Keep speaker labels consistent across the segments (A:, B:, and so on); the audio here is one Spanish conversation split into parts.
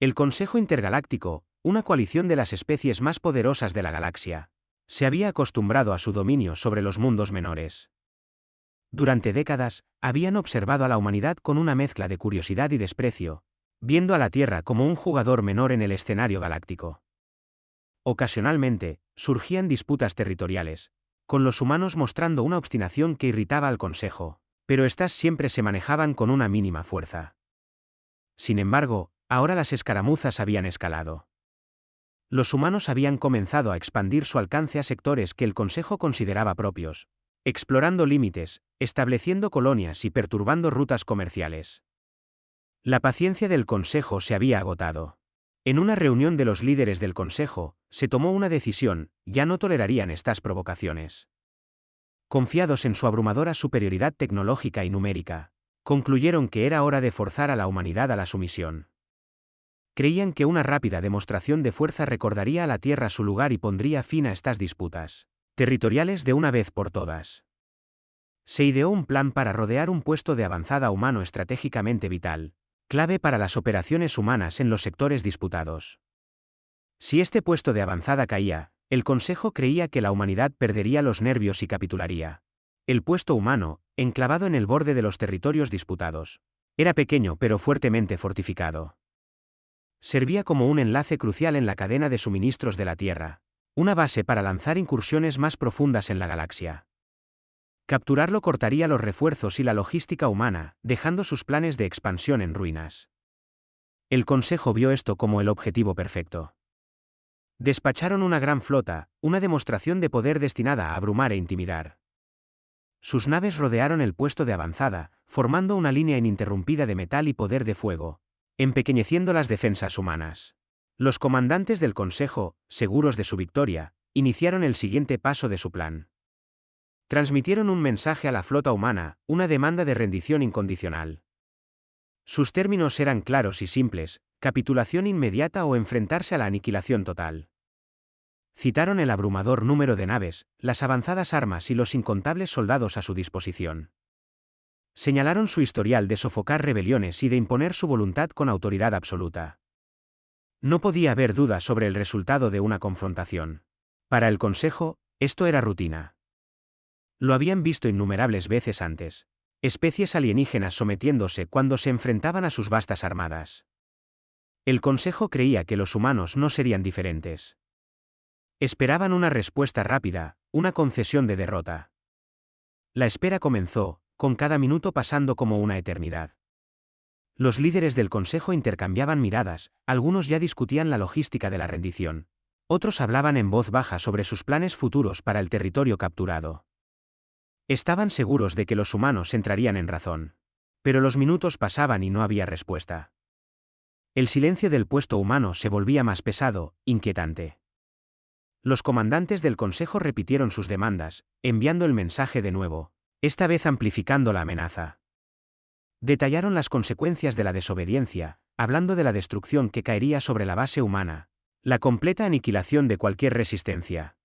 A: El Consejo Intergaláctico, una coalición de las especies más poderosas de la galaxia, se había acostumbrado a su dominio sobre los mundos menores. Durante décadas, habían observado a la humanidad con una mezcla de curiosidad y desprecio, viendo a la Tierra como un jugador menor en el escenario galáctico. Ocasionalmente, surgían disputas territoriales, con los humanos mostrando una obstinación que irritaba al Consejo, pero éstas siempre se manejaban con una mínima fuerza. Sin embargo, ahora las escaramuzas habían escalado. Los humanos habían comenzado a expandir su alcance a sectores que el Consejo consideraba propios, explorando límites, estableciendo colonias y perturbando rutas comerciales. La paciencia del Consejo se había agotado. En una reunión de los líderes del Consejo, se tomó una decisión: ya no tolerarían estas provocaciones. Confiados en su abrumadora superioridad tecnológica y numérica, concluyeron que era hora de forzar a la humanidad a la sumisión. Creían que una rápida demostración de fuerza recordaría a la Tierra su lugar y pondría fin a estas disputas territoriales de una vez por todas. Se ideó un plan para rodear un puesto de avanzada humano estratégicamente vital, clave para las operaciones humanas en los sectores disputados. Si este puesto de avanzada caía, el Consejo creía que la humanidad perdería los nervios y capitularía. El puesto humano, enclavado en el borde de los territorios disputados, era pequeño pero fuertemente fortificado. Servía como un enlace crucial en la cadena de suministros de la Tierra, una base para lanzar incursiones más profundas en la galaxia. Capturarlo cortaría los refuerzos y la logística humana, dejando sus planes de expansión en ruinas. El Consejo vio esto como el objetivo perfecto. Despacharon una gran flota, una demostración de poder destinada a abrumar e intimidar. Sus naves rodearon el puesto de avanzada, formando una línea ininterrumpida de metal y poder de fuego, empequeñeciendo las defensas humanas. Los comandantes del Consejo, seguros de su victoria, iniciaron el siguiente paso de su plan. Transmitieron un mensaje a la flota humana, una demanda de rendición incondicional. Sus términos eran claros y simples: capitulación inmediata o enfrentarse a la aniquilación total. Citaron el abrumador número de naves, las avanzadas armas y los incontables soldados a su disposición. Señalaron su historial de sofocar rebeliones y de imponer su voluntad con autoridad absoluta. No podía haber duda sobre el resultado de una confrontación. Para el Consejo, esto era rutina. Lo habían visto innumerables veces antes: especies alienígenas sometiéndose cuando se enfrentaban a sus vastas armadas. El Consejo creía que los humanos no serían diferentes. Esperaban una respuesta rápida, una concesión de derrota. La espera comenzó, con cada minuto pasando como una eternidad. Los líderes del Consejo intercambiaban miradas, algunos ya discutían la logística de la rendición, otros hablaban en voz baja sobre sus planes futuros para el territorio capturado. Estaban seguros de que los humanos entrarían en razón. Pero los minutos pasaban y no había respuesta. El silencio del puesto humano se volvía más pesado, inquietante. Los comandantes del Consejo repitieron sus demandas, enviando el mensaje de nuevo, esta vez amplificando la amenaza. Detallaron las consecuencias de la desobediencia, hablando de la destrucción que caería sobre la base humana, la completa aniquilación de cualquier resistencia.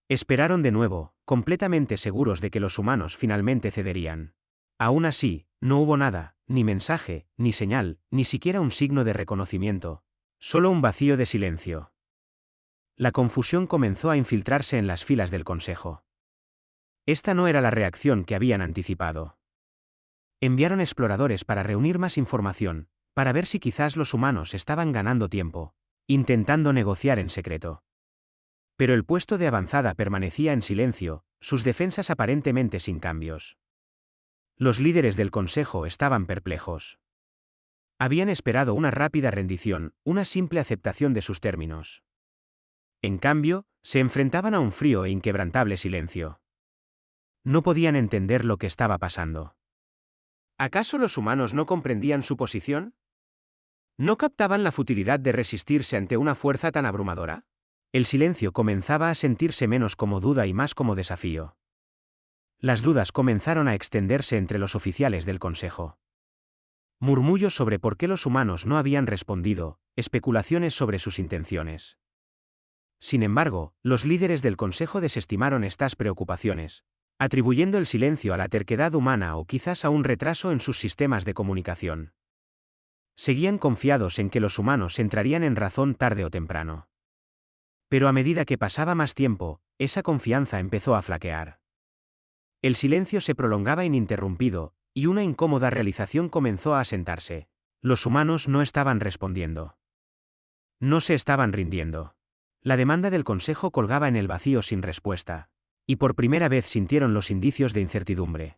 A: Esperaron de nuevo, completamente seguros de que los humanos finalmente cederían. Aún así, no hubo nada, ni mensaje, ni señal, ni siquiera un signo de reconocimiento, solo un vacío de silencio. La confusión comenzó a infiltrarse en las filas del Consejo. Esta no era la reacción que habían anticipado. Enviaron exploradores para reunir más información, para ver si quizás los humanos estaban ganando tiempo, intentando negociar en secreto. Pero el puesto de avanzada permanecía en silencio, sus defensas aparentemente sin cambios. Los líderes del Consejo estaban perplejos. Habían esperado una rápida rendición, una simple aceptación de sus términos. En cambio, se enfrentaban a un frío e inquebrantable silencio. No podían entender lo que estaba pasando. ¿Acaso los humanos no comprendían su posición? ¿No captaban la futilidad de resistirse ante una fuerza tan abrumadora? El silencio comenzaba a sentirse menos como duda y más como desafío. Las dudas comenzaron a extenderse entre los oficiales del Consejo. Murmullos sobre por qué los humanos no habían respondido, especulaciones sobre sus intenciones. Sin embargo, los líderes del Consejo desestimaron estas preocupaciones, atribuyendo el silencio a la terquedad humana o quizás a un retraso en sus sistemas de comunicación. Seguían confiados en que los humanos entrarían en razón tarde o temprano. Pero a medida que pasaba más tiempo, esa confianza empezó a flaquear. El silencio se prolongaba ininterrumpido, y una incómoda realización comenzó a asentarse. Los humanos no estaban respondiendo. No se estaban rindiendo. La demanda del Consejo colgaba en el vacío sin respuesta, y por primera vez sintieron los indicios de incertidumbre.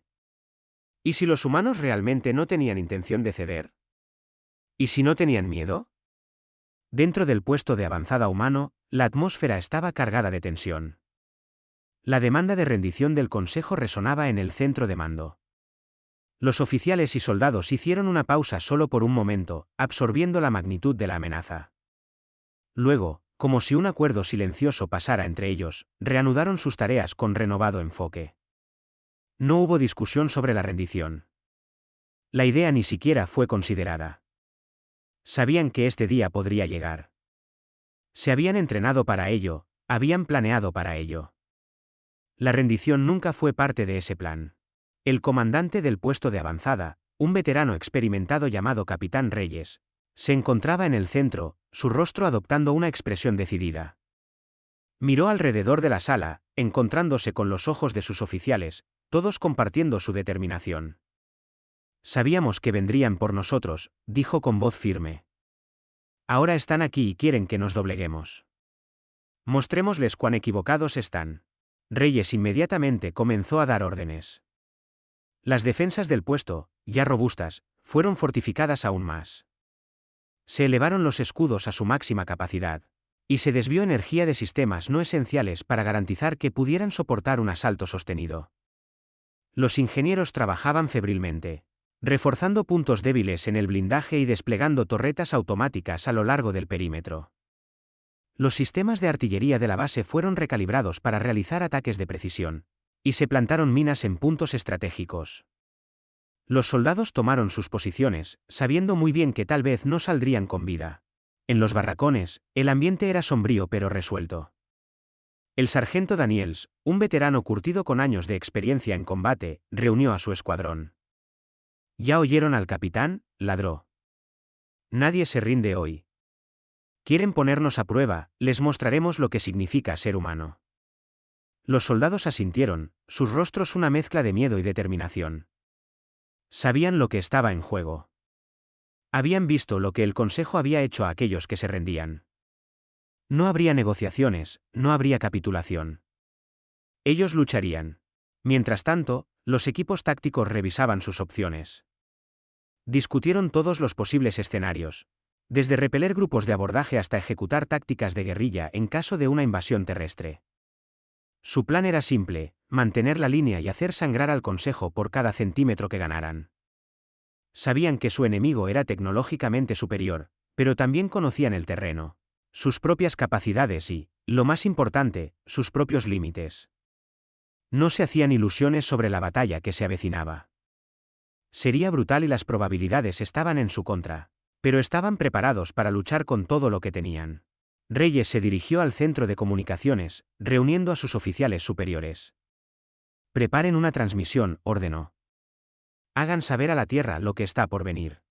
A: ¿Y si los humanos realmente no tenían intención de ceder? ¿Y si no tenían miedo? Dentro del puesto de avanzada humano, la atmósfera estaba cargada de tensión. La demanda de rendición del Consejo resonaba en el centro de mando. Los oficiales y soldados hicieron una pausa solo por un momento, absorbiendo la magnitud de la amenaza. Luego, como si un acuerdo silencioso pasara entre ellos, reanudaron sus tareas con renovado enfoque. No hubo discusión sobre la rendición. La idea ni siquiera fue considerada. Sabían que este día podría llegar. Se habían entrenado para ello, habían planeado para ello. La rendición nunca fue parte de ese plan. El comandante del puesto de avanzada, un veterano experimentado llamado Capitán Reyes, se encontraba en el centro, su rostro adoptando una expresión decidida. Miró alrededor de la sala, encontrándose con los ojos de sus oficiales, todos compartiendo su determinación. Sabíamos que vendrían por nosotros, dijo con voz firme. Ahora están aquí y quieren que nos dobleguemos. Mostrémosles cuán equivocados están. Reyes inmediatamente comenzó a dar órdenes. Las defensas del puesto, ya robustas, fueron fortificadas aún más. Se elevaron los escudos a su máxima capacidad, y se desvió energía de sistemas no esenciales para garantizar que pudieran soportar un asalto sostenido. Los ingenieros trabajaban febrilmente, reforzando puntos débiles en el blindaje y desplegando torretas automáticas a lo largo del perímetro. Los sistemas de artillería de la base fueron recalibrados para realizar ataques de precisión, y se plantaron minas en puntos estratégicos. Los soldados tomaron sus posiciones, sabiendo muy bien que tal vez no saldrían con vida. En los barracones, el ambiente era sombrío pero resuelto. El sargento Daniels, un veterano curtido con años de experiencia en combate, reunió a su escuadrón. ¿Ya oyeron al capitán?, ladró. Nadie se rinde hoy. Quieren ponernos a prueba, les mostraremos lo que significa ser humano. Los soldados asintieron, sus rostros una mezcla de miedo y determinación. Sabían lo que estaba en juego. Habían visto lo que el Consejo había hecho a aquellos que se rendían. No habría negociaciones, no habría capitulación. Ellos lucharían. Mientras tanto, los equipos tácticos revisaban sus opciones. Discutieron todos los posibles escenarios, desde repeler grupos de abordaje hasta ejecutar tácticas de guerrilla en caso de una invasión terrestre. Su plan era simple: mantener la línea y hacer sangrar al Consejo por cada centímetro que ganaran. Sabían que su enemigo era tecnológicamente superior, pero también conocían el terreno, sus propias capacidades y, lo más importante, sus propios límites. No se hacían ilusiones sobre la batalla que se avecinaba. Sería brutal y las probabilidades estaban en su contra, pero estaban preparados para luchar con todo lo que tenían. Reyes se dirigió al centro de comunicaciones, reuniendo a sus oficiales superiores. Preparen una transmisión, ordenó. Hagan saber a la Tierra lo que está por venir.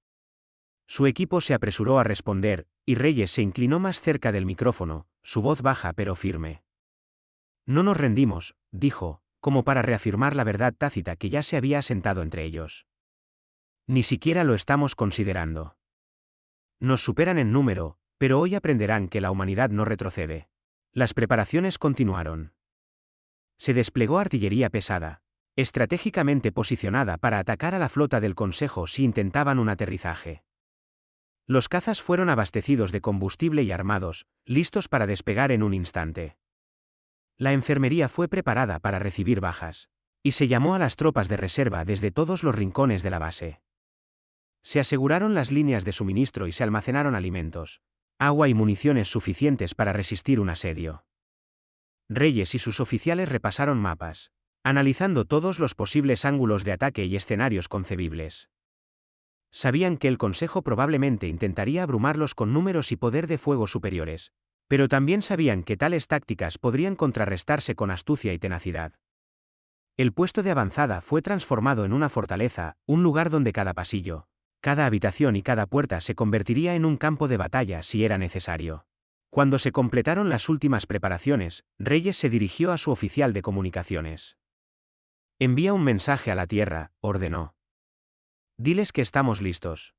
A: Su equipo se apresuró a responder, y Reyes se inclinó más cerca del micrófono, su voz baja pero firme. No nos rendimos, dijo, como para reafirmar la verdad tácita que ya se había asentado entre ellos. Ni siquiera lo estamos considerando. Nos superan en número, pero hoy aprenderán que la humanidad no retrocede. Las preparaciones continuaron. Se desplegó artillería pesada, estratégicamente posicionada para atacar a la flota del Consejo si intentaban un aterrizaje. Los cazas fueron abastecidos de combustible y armados, listos para despegar en un instante. La enfermería fue preparada para recibir bajas, y se llamó a las tropas de reserva desde todos los rincones de la base. Se aseguraron las líneas de suministro y se almacenaron alimentos, agua y municiones suficientes para resistir un asedio. Reyes y sus oficiales repasaron mapas, analizando todos los posibles ángulos de ataque y escenarios concebibles. Sabían que el Consejo probablemente intentaría abrumarlos con números y poder de fuego superiores, pero también sabían que tales tácticas podrían contrarrestarse con astucia y tenacidad. El puesto de avanzada fue transformado en una fortaleza, un lugar donde cada pasillo, Cada habitación y cada puerta se convertiría en un campo de batalla si era necesario. Cuando se completaron las últimas preparaciones, Reyes se dirigió a su oficial de comunicaciones. «Envía un mensaje a la Tierra», ordenó. «Diles que estamos listos».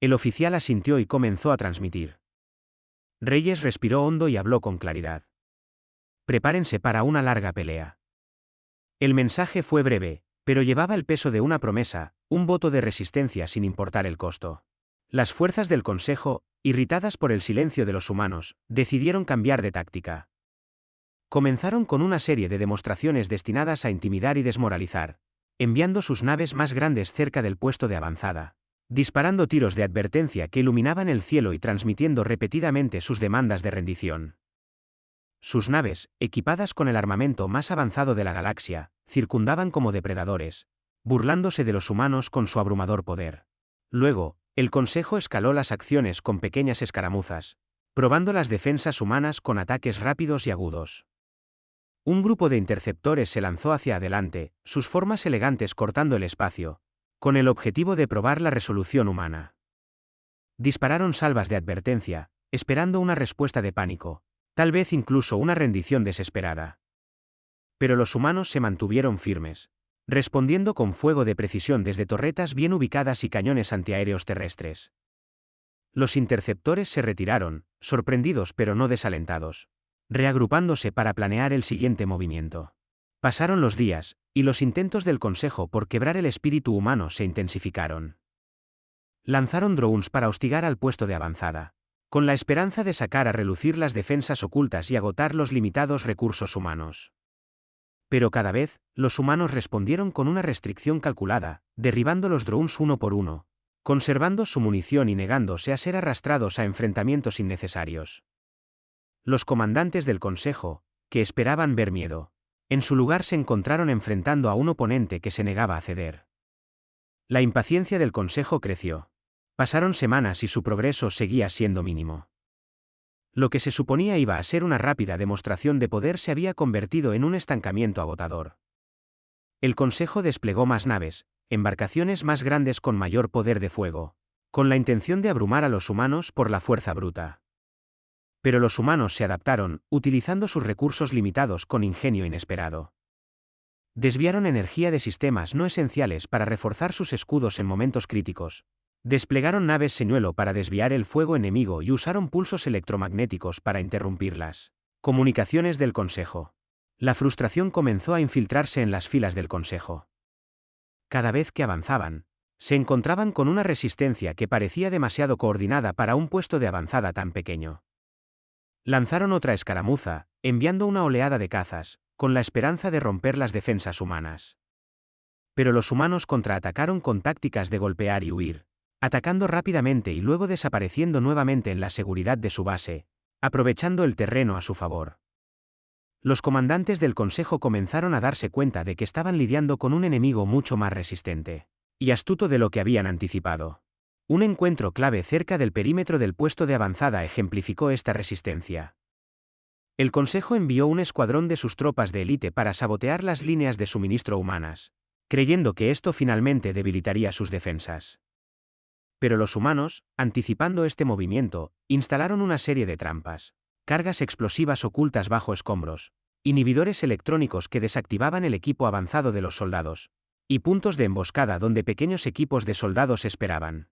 A: El oficial asintió y comenzó a transmitir. Reyes respiró hondo y habló con claridad. «Prepárense para una larga pelea». El mensaje fue breve, pero llevaba el peso de una promesa, un voto de resistencia sin importar el costo. Las fuerzas del Consejo, irritadas por el silencio de los humanos, decidieron cambiar de táctica. Comenzaron con una serie de demostraciones destinadas a intimidar y desmoralizar, enviando sus naves más grandes cerca del puesto de avanzada, disparando tiros de advertencia que iluminaban el cielo y transmitiendo repetidamente sus demandas de rendición. Sus naves, equipadas con el armamento más avanzado de la galaxia, circundaban como depredadores, burlándose de los humanos con su abrumador poder. Luego, el Consejo escaló las acciones con pequeñas escaramuzas, probando las defensas humanas con ataques rápidos y agudos. Un grupo de interceptores se lanzó hacia adelante, sus formas elegantes cortando el espacio, con el objetivo de probar la resolución humana. Dispararon salvas de advertencia, esperando una respuesta de pánico, tal vez incluso una rendición desesperada. Pero los humanos se mantuvieron firmes, respondiendo con fuego de precisión desde torretas bien ubicadas y cañones antiaéreos terrestres. Los interceptores se retiraron, sorprendidos pero no desalentados, reagrupándose para planear el siguiente movimiento. Pasaron los días, y los intentos del Consejo por quebrar el espíritu humano se intensificaron. Lanzaron drones para hostigar al puesto de avanzada, con la esperanza de sacar a relucir las defensas ocultas y agotar los limitados recursos humanos. Pero cada vez, los humanos respondieron con una restricción calculada, derribando los drones uno por uno, conservando su munición y negándose a ser arrastrados a enfrentamientos innecesarios. Los comandantes del Consejo, que esperaban ver miedo, en su lugar se encontraron enfrentando a un oponente que se negaba a ceder. La impaciencia del Consejo creció. Pasaron semanas y su progreso seguía siendo mínimo. Lo que se suponía iba a ser una rápida demostración de poder se había convertido en un estancamiento agotador. El Consejo desplegó más naves, embarcaciones más grandes con mayor poder de fuego, con la intención de abrumar a los humanos por la fuerza bruta. Pero los humanos se adaptaron, utilizando sus recursos limitados con ingenio inesperado. Desviaron energía de sistemas no esenciales para reforzar sus escudos en momentos críticos. Desplegaron naves señuelo para desviar el fuego enemigo y usaron pulsos electromagnéticos para interrumpirlas. Comunicaciones del Consejo. La frustración comenzó a infiltrarse en las filas del Consejo. Cada vez que avanzaban, se encontraban con una resistencia que parecía demasiado coordinada para un puesto de avanzada tan pequeño. Lanzaron otra escaramuza, enviando una oleada de cazas, con la esperanza de romper las defensas humanas. Pero los humanos contraatacaron con tácticas de golpear y huir, atacando rápidamente y luego desapareciendo nuevamente en la seguridad de su base, aprovechando el terreno a su favor. Los comandantes del Consejo comenzaron a darse cuenta de que estaban lidiando con un enemigo mucho más resistente y astuto de lo que habían anticipado. Un encuentro clave cerca del perímetro del puesto de avanzada ejemplificó esta resistencia. El Consejo envió un escuadrón de sus tropas de élite para sabotear las líneas de suministro humanas, creyendo que esto finalmente debilitaría sus defensas. Pero los humanos, anticipando este movimiento, instalaron una serie de trampas, cargas explosivas ocultas bajo escombros, inhibidores electrónicos que desactivaban el equipo avanzado de los soldados, y puntos de emboscada donde pequeños equipos de soldados esperaban.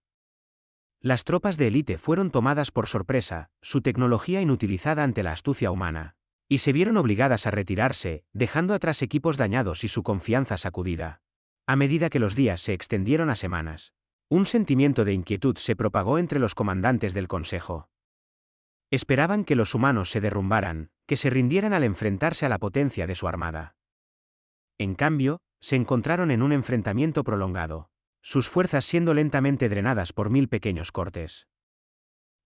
A: Las tropas de élite fueron tomadas por sorpresa, su tecnología inutilizada ante la astucia humana, y se vieron obligadas a retirarse, dejando atrás equipos dañados y su confianza sacudida. A medida que los días se extendieron a semanas, un sentimiento de inquietud se propagó entre los comandantes del Consejo. Esperaban que los humanos se derrumbaran, que se rindieran al enfrentarse a la potencia de su armada. En cambio, se encontraron en un enfrentamiento prolongado, sus fuerzas siendo lentamente drenadas por 1000 pequeños cortes.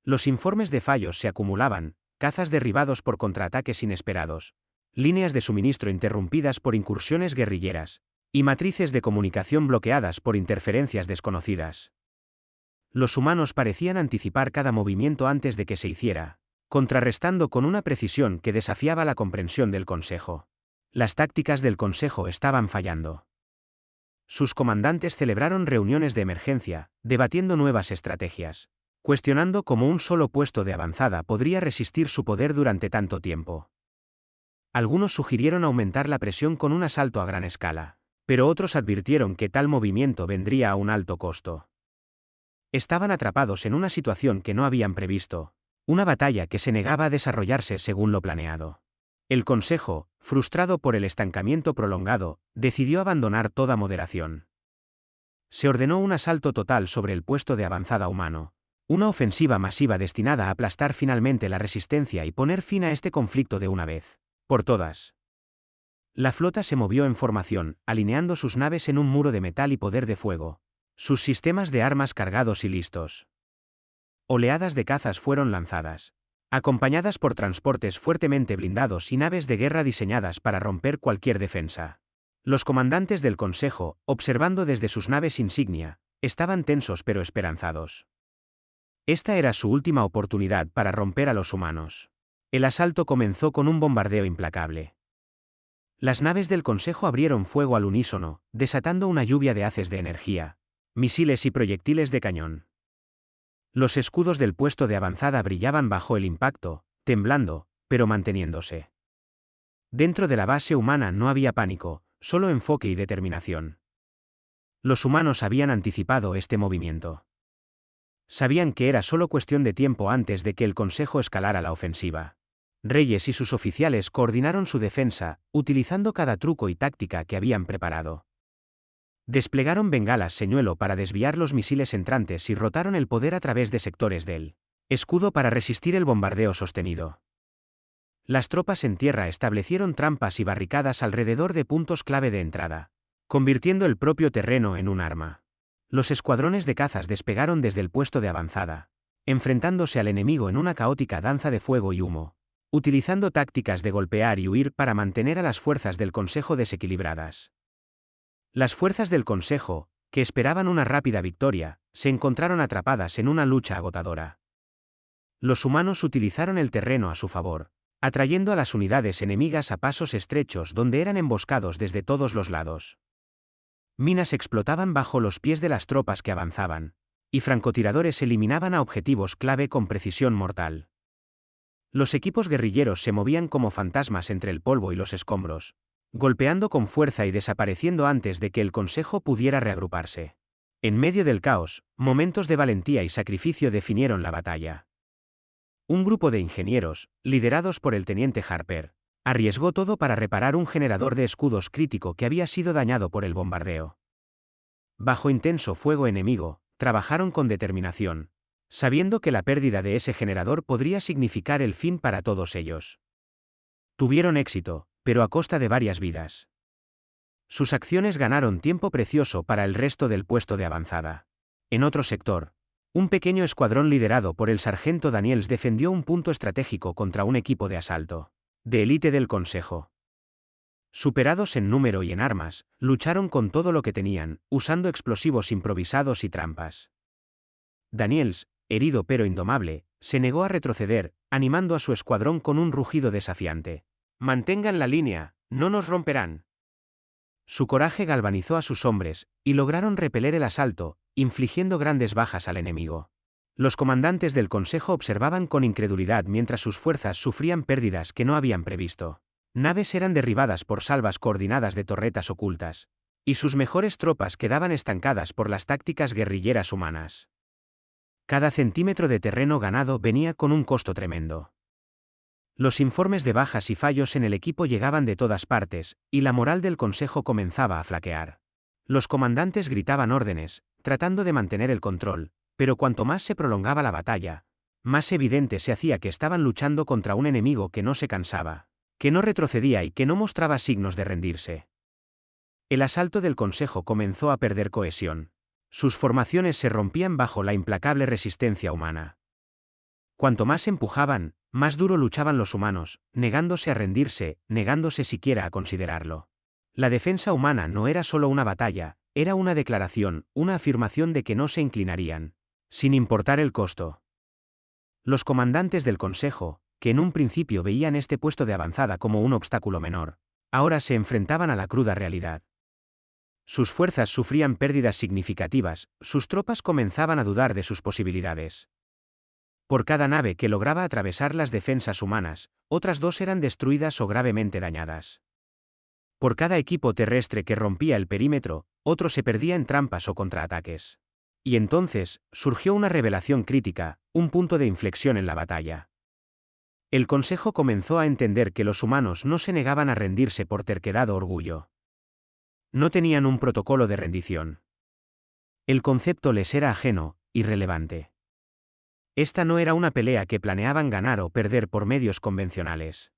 A: Los informes de fallos se acumulaban, cazas derribados por contraataques inesperados, líneas de suministro interrumpidas por incursiones guerrilleras, y matrices de comunicación bloqueadas por interferencias desconocidas. Los humanos parecían anticipar cada movimiento antes de que se hiciera, contrarrestando con una precisión que desafiaba la comprensión del Consejo. Las tácticas del Consejo estaban fallando. Sus comandantes celebraron reuniones de emergencia, debatiendo nuevas estrategias, cuestionando cómo un solo puesto de avanzada podría resistir su poder durante tanto tiempo. Algunos sugirieron aumentar la presión con un asalto a gran escala, pero otros advirtieron que tal movimiento vendría a un alto costo. Estaban atrapados en una situación que no habían previsto, una batalla que se negaba a desarrollarse según lo planeado. El Consejo, frustrado por el estancamiento prolongado, decidió abandonar toda moderación. Se ordenó un asalto total sobre el puesto de avanzada humano, una ofensiva masiva destinada a aplastar finalmente la resistencia y poner fin a este conflicto de una vez por todas. La flota se movió en formación, alineando sus naves en un muro de metal y poder de fuego, sus sistemas de armas cargados y listos. Oleadas de cazas fueron lanzadas, acompañadas por transportes fuertemente blindados y naves de guerra diseñadas para romper cualquier defensa. Los comandantes del Consejo, observando desde sus naves insignia, estaban tensos pero esperanzados. Esta era su última oportunidad para romper a los humanos. El asalto comenzó con un bombardeo implacable. Las naves del Consejo abrieron fuego al unísono, desatando una lluvia de haces de energía, misiles y proyectiles de cañón. Los escudos del puesto de avanzada brillaban bajo el impacto, temblando, pero manteniéndose. Dentro de la base humana no había pánico, solo enfoque y determinación. Los humanos habían anticipado este movimiento. Sabían que era solo cuestión de tiempo antes de que el Consejo escalara la ofensiva. Reyes y sus oficiales coordinaron su defensa, utilizando cada truco y táctica que habían preparado. Desplegaron bengalas señuelo para desviar los misiles entrantes y rotaron el poder a través de sectores del escudo para resistir el bombardeo sostenido. Las tropas en tierra establecieron trampas y barricadas alrededor de puntos clave de entrada, convirtiendo el propio terreno en un arma. Los escuadrones de cazas despegaron desde el puesto de avanzada, enfrentándose al enemigo en una caótica danza de fuego y humo, utilizando tácticas de golpear y huir para mantener a las fuerzas del Consejo desequilibradas. Las fuerzas del Consejo, que esperaban una rápida victoria, se encontraron atrapadas en una lucha agotadora. Los humanos utilizaron el terreno a su favor, atrayendo a las unidades enemigas a pasos estrechos donde eran emboscados desde todos los lados. Minas explotaban bajo los pies de las tropas que avanzaban, y francotiradores eliminaban a objetivos clave con precisión mortal. Los equipos guerrilleros se movían como fantasmas entre el polvo y los escombros, golpeando con fuerza y desapareciendo antes de que el Consejo pudiera reagruparse. En medio del caos, momentos de valentía y sacrificio definieron la batalla. Un grupo de ingenieros, liderados por el teniente Harper, arriesgó todo para reparar un generador de escudos crítico que había sido dañado por el bombardeo. Bajo intenso fuego enemigo, trabajaron con determinación, sabiendo que la pérdida de ese generador podría significar el fin para todos ellos. Tuvieron éxito, pero a costa de varias vidas. Sus acciones ganaron tiempo precioso para el resto del puesto de avanzada. En otro sector, un pequeño escuadrón liderado por el sargento Daniels defendió un punto estratégico contra un equipo de asalto, de élite del Consejo. Superados en número y en armas, lucharon con todo lo que tenían, usando explosivos improvisados y trampas. Daniels, herido pero indomable, se negó a retroceder, animando a su escuadrón con un rugido desafiante. «Mantengan la línea, no nos romperán». Su coraje galvanizó a sus hombres, y lograron repeler el asalto, infligiendo grandes bajas al enemigo. Los comandantes del Consejo observaban con incredulidad mientras sus fuerzas sufrían pérdidas que no habían previsto. Naves eran derribadas por salvas coordinadas de torretas ocultas, y sus mejores tropas quedaban estancadas por las tácticas guerrilleras humanas. Cada centímetro de terreno ganado venía con un costo tremendo. Los informes de bajas y fallos en el equipo llegaban de todas partes, y la moral del Consejo comenzaba a flaquear. Los comandantes gritaban órdenes, tratando de mantener el control, pero cuanto más se prolongaba la batalla, más evidente se hacía que estaban luchando contra un enemigo que no se cansaba, que no retrocedía y que no mostraba signos de rendirse. El asalto del Consejo comenzó a perder cohesión. Sus formaciones se rompían bajo la implacable resistencia humana. Cuanto más empujaban, más duro luchaban los humanos, negándose a rendirse, negándose siquiera a considerarlo. La defensa humana no era solo una batalla, era una declaración, una afirmación de que no se inclinarían, sin importar el costo. Los comandantes del Consejo, que en un principio veían este puesto de avanzada como un obstáculo menor, ahora se enfrentaban a la cruda realidad. Sus fuerzas sufrían pérdidas significativas, sus tropas comenzaban a dudar de sus posibilidades. Por cada nave que lograba atravesar las defensas humanas, otras 2 eran destruidas o gravemente dañadas. Por cada equipo terrestre que rompía el perímetro, otro se perdía en trampas o contraataques. Y entonces, surgió una revelación crítica, un punto de inflexión en la batalla. El Consejo comenzó a entender que los humanos no se negaban a rendirse por terquedad o orgullo. No tenían un protocolo de rendición. El concepto les era ajeno, irrelevante. Esta no era una pelea que planeaban ganar o perder por medios convencionales.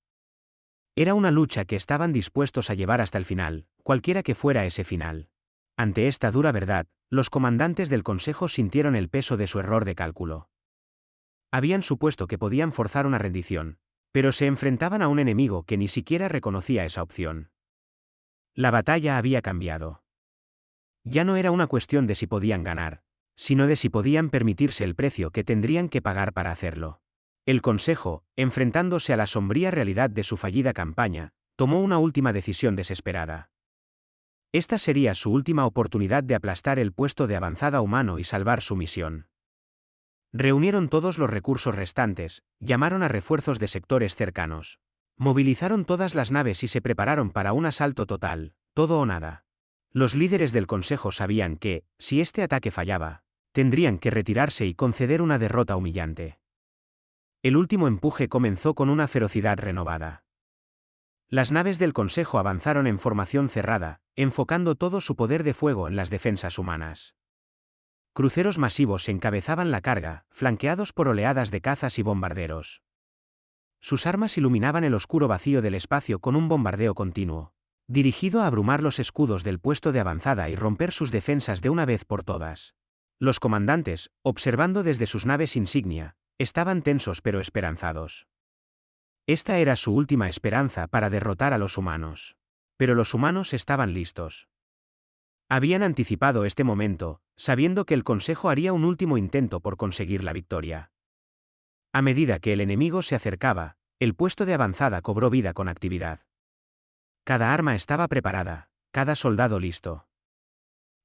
A: Era una lucha que estaban dispuestos a llevar hasta el final, cualquiera que fuera ese final. Ante esta dura verdad, los comandantes del Consejo sintieron el peso de su error de cálculo. Habían supuesto que podían forzar una rendición, pero se enfrentaban a un enemigo que ni siquiera reconocía esa opción. La batalla había cambiado. Ya no era una cuestión de si podían ganar, sino de si podían permitirse el precio que tendrían que pagar para hacerlo. El Consejo, enfrentándose a la sombría realidad de su fallida campaña, tomó una última decisión desesperada. Esta sería su última oportunidad de aplastar el puesto de avanzada humano y salvar su misión. Reunieron todos los recursos restantes, llamaron a refuerzos de sectores cercanos. Movilizaron todas las naves y se prepararon para un asalto total, todo o nada. Los líderes del Consejo sabían que, si este ataque fallaba, tendrían que retirarse y conceder una derrota humillante. El último empuje comenzó con una ferocidad renovada. Las naves del Consejo avanzaron en formación cerrada, enfocando todo su poder de fuego en las defensas humanas. Cruceros masivos encabezaban la carga, flanqueados por oleadas de cazas y bombarderos. Sus armas iluminaban el oscuro vacío del espacio con un bombardeo continuo, dirigido a abrumar los escudos del puesto de avanzada y romper sus defensas de una vez por todas. Los comandantes, observando desde sus naves insignia, estaban tensos pero esperanzados. Esta era su última esperanza para derrotar a los humanos. Pero los humanos estaban listos. Habían anticipado este momento, sabiendo que el Consejo haría un último intento por conseguir la victoria. A medida que el enemigo se acercaba, el puesto de avanzada cobró vida con actividad. Cada arma estaba preparada, cada soldado listo.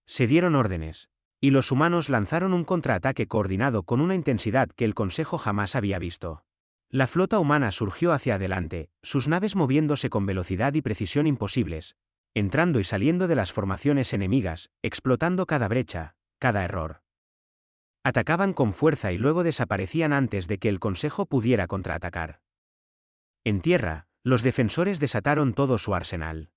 A: Se dieron órdenes, y los humanos lanzaron un contraataque coordinado con una intensidad que el Consejo jamás había visto. La flota humana surgió hacia adelante, sus naves moviéndose con velocidad y precisión imposibles, entrando y saliendo de las formaciones enemigas, explotando cada brecha, cada error. Atacaban con fuerza y luego desaparecían antes de que el Consejo pudiera contraatacar. En tierra, los defensores desataron todo su arsenal.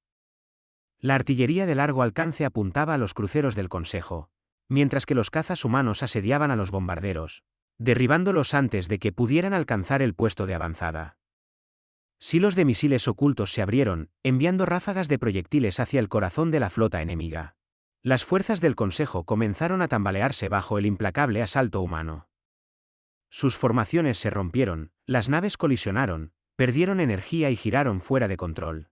A: La artillería de largo alcance apuntaba a los cruceros del Consejo, mientras que los cazas humanos asediaban a los bombarderos, derribándolos antes de que pudieran alcanzar el puesto de avanzada. Silos de misiles ocultos se abrieron, enviando ráfagas de proyectiles hacia el corazón de la flota enemiga. Las fuerzas del Consejo comenzaron a tambalearse bajo el implacable asalto humano. Sus formaciones se rompieron, las naves colisionaron, perdieron energía y giraron fuera de control.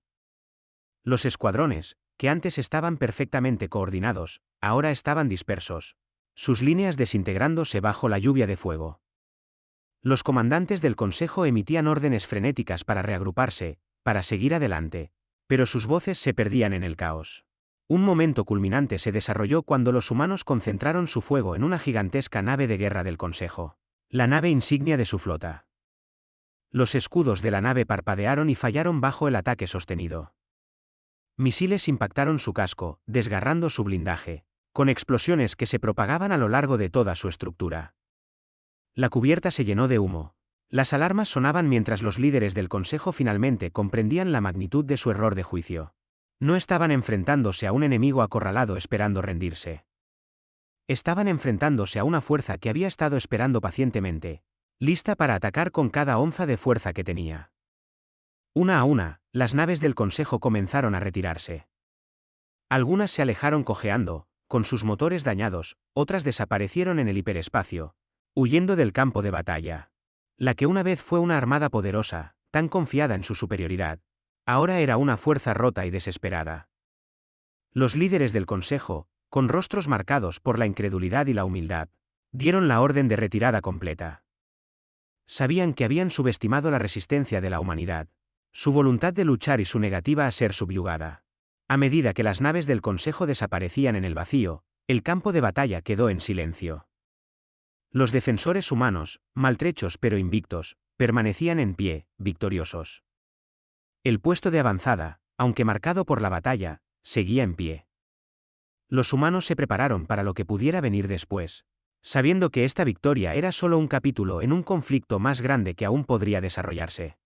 A: Los escuadrones, que antes estaban perfectamente coordinados, ahora estaban dispersos, sus líneas desintegrándose bajo la lluvia de fuego. Los comandantes del Consejo emitían órdenes frenéticas para reagruparse, para seguir adelante, pero sus voces se perdían en el caos. Un momento culminante se desarrolló cuando los humanos concentraron su fuego en una gigantesca nave de guerra del Consejo, la nave insignia de su flota. Los escudos de la nave parpadearon y fallaron bajo el ataque sostenido. Misiles impactaron su casco, desgarrando su blindaje, con explosiones que se propagaban a lo largo de toda su estructura. La cubierta se llenó de humo. Las alarmas sonaban mientras los líderes del Consejo finalmente comprendían la magnitud de su error de juicio. No estaban enfrentándose a un enemigo acorralado esperando rendirse. Estaban enfrentándose a una fuerza que había estado esperando pacientemente, lista para atacar con cada onza de fuerza que tenía. Una a una, las naves del Consejo comenzaron a retirarse. Algunas se alejaron cojeando, con sus motores dañados, otras desaparecieron en el hiperespacio, huyendo del campo de batalla. La que una vez fue una armada poderosa, tan confiada en su superioridad, ahora era una fuerza rota y desesperada. Los líderes del Consejo, con rostros marcados por la incredulidad y la humildad, dieron la orden de retirada completa. Sabían que habían subestimado la resistencia de la humanidad, su voluntad de luchar y su negativa a ser subyugada. A medida que las naves del Consejo desaparecían en el vacío, el campo de batalla quedó en silencio. Los defensores humanos, maltrechos pero invictos, permanecían en pie, victoriosos. El puesto de avanzada, aunque marcado por la batalla, seguía en pie. Los humanos se prepararon para lo que pudiera venir después, sabiendo que esta victoria era solo un capítulo en un conflicto más grande que aún podría desarrollarse.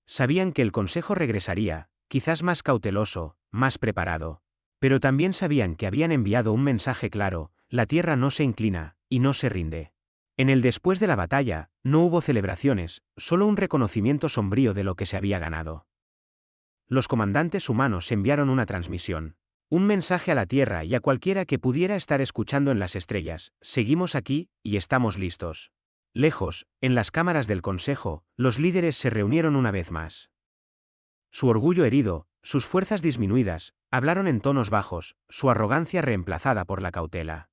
A: Sabían que el Consejo regresaría, quizás más cauteloso, más preparado. Pero también sabían que habían enviado un mensaje claro: la Tierra no se inclina, y no se rinde. En el después de la batalla, no hubo celebraciones, solo un reconocimiento sombrío de lo que se había ganado. Los comandantes humanos enviaron una transmisión. Un mensaje a la Tierra y a cualquiera que pudiera estar escuchando en las estrellas: seguimos aquí, y estamos listos. Lejos, en las cámaras del Consejo, los líderes se reunieron una vez más. Su orgullo herido, sus fuerzas disminuidas, hablaron en tonos bajos, su arrogancia reemplazada por la cautela.